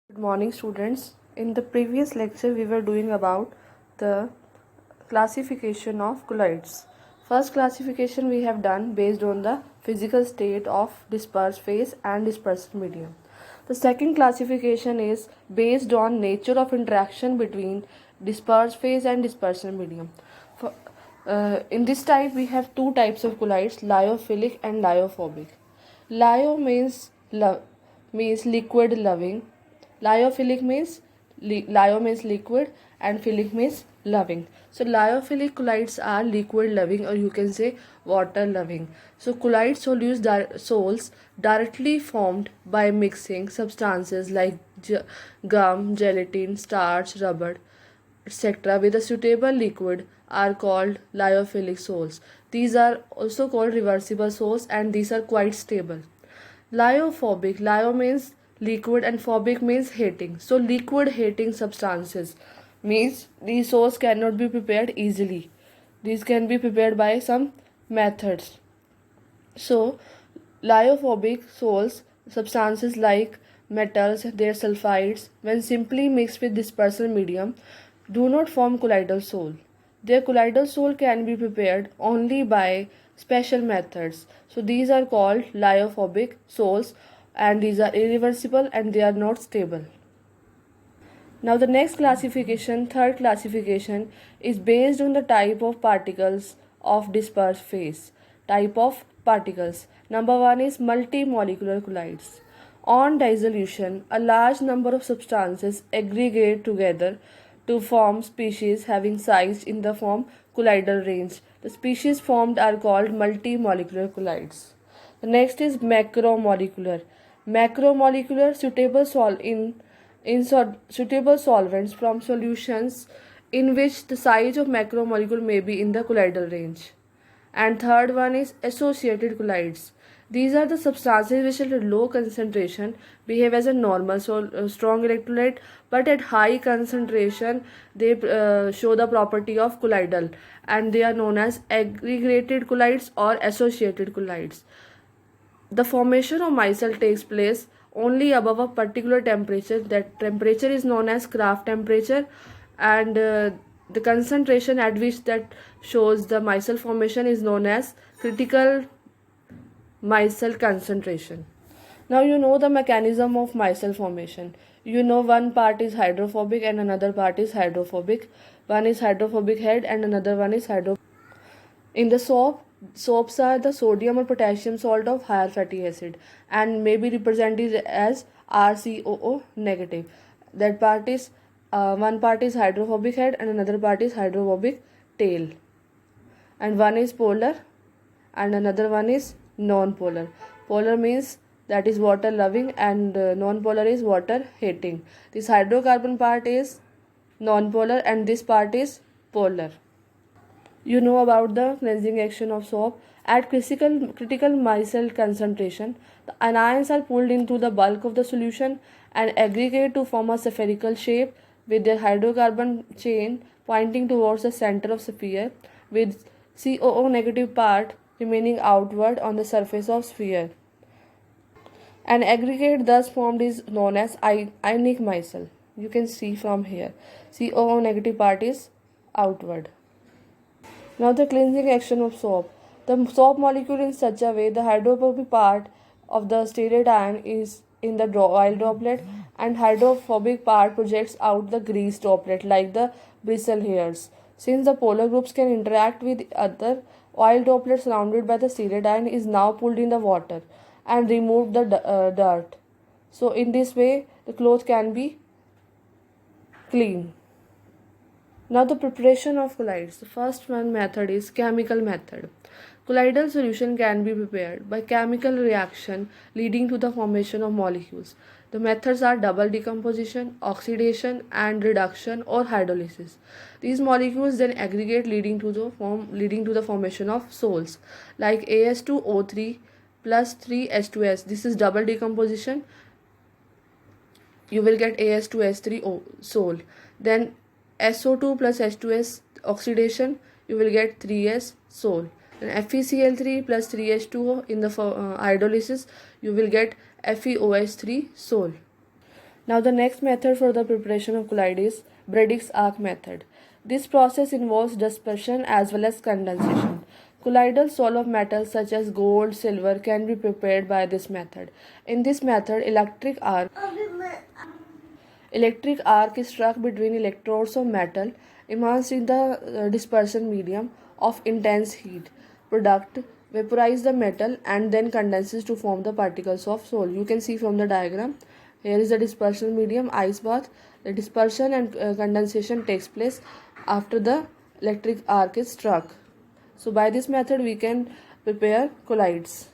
Good morning, students. In the previous lecture, we were doing about the classification of colloids. First classification we have done based on the physical state of dispersed phase and dispersed medium. The second classification is based on nature of interaction between dispersed phase and dispersed medium. For, in this type, we have two types of colloids: lyophilic and lyophobic. Lyo means liquid loving. Lyophilic means lyo means liquid and philic means loving. So lyophilic colloids are liquid loving, or you can say water loving. So colloid sols directly formed by mixing substances like gum, gelatin, starch, rubber, etc. with a suitable liquid are called lyophilic sols. These are also called reversible sols, and these are quite stable. Lyophobic, lyo means liquid and phobic means hating. So liquid hating substances means these sols cannot be prepared easily. These can be prepared by some methods. So lyophobic sols, substances like metals, their sulfides, when simply mixed with dispersal medium, do not form colloidal sol. Their colloidal sol can be prepared only by special methods. So these are called lyophobic sols, and these are irreversible and they are not stable. Now the next classification, third classification, is based on the type of particles of dispersed phase. Type of particles. Number one is multimolecular colloids. On dissolution, a large number of substances aggregate together to form species having size in the form colloidal range. The species formed are called multimolecular colloids. The next is macromolecular. Macromolecular suitable solvents from solutions in which the size of macromolecule may be in the colloidal range. And third one is associated colloids. These are the substances which at low concentration behave as a normal strong electrolyte, but at high concentration they show the property of colloidal, and they are known as aggregated colloids or associated colloids. The formation of micelle takes place only above a particular temperature. That temperature is known as Kraft temperature, and the concentration at which that shows the micelle formation is known as critical micelle concentration. Now you know the mechanism of micelle formation. You know one part is hydrophobic and another part is hydrophobic. One is hydrophobic head and another one is hydrophobic. In the soaps are the sodium or potassium salt of higher fatty acid and may be represented as RCOO negative. That part is one part is hydrophobic head and another part is hydrophobic tail. And one is polar and another one is non-polar. Polar means that is water loving, and non-polar is water hating. This hydrocarbon part is non-polar and this part is polar. You know about the cleansing action of soap. At critical micelle concentration, the anions are pulled into the bulk of the solution and aggregate to form a spherical shape with their hydrocarbon chain pointing towards the center of sphere, with COO negative part remaining outward on the surface of sphere. An aggregate thus formed is known as ionic micelle. You can see from here. COO negative part is outward. Now the cleansing action of soap. The soap molecule in such a way the hydrophobic part of the stearate ion is in the oil droplet, and hydrophobic part projects out the grease droplet like the bristle hairs. Since the polar groups can interact with other, oil droplet surrounded by the stearate ion is now pulled in the water and removed the dirt. So in this way the cloth can be clean. Now the preparation of colloids. The first one method is chemical method. Colloidal solution can be prepared by chemical reaction leading to the formation of molecules. The methods are double decomposition, oxidation and reduction, or hydrolysis. These molecules then aggregate leading to the formation of sols like As2O3 plus 3H2S. This is double decomposition. You will get As2S3 sol. Then SO2 plus H2S oxidation, you will get 3S sol. And FeCl3 plus 3H2O in the hydrolysis, you will get FeOH3 sol. Now the next method for the preparation of colloid is Brady's arc method. This process involves dispersion as well as condensation. Colloidal soul of metals such as gold, silver can be prepared by this method. In this method, electric arc is struck between electrodes of metal immersed in the dispersion medium of intense heat. Product vaporize the metal and then condenses to form the particles of soul. You can see from the diagram. Here is the dispersion medium, ice bath. The dispersion and condensation takes place after the electric arc is struck. So by this method we can prepare colloids.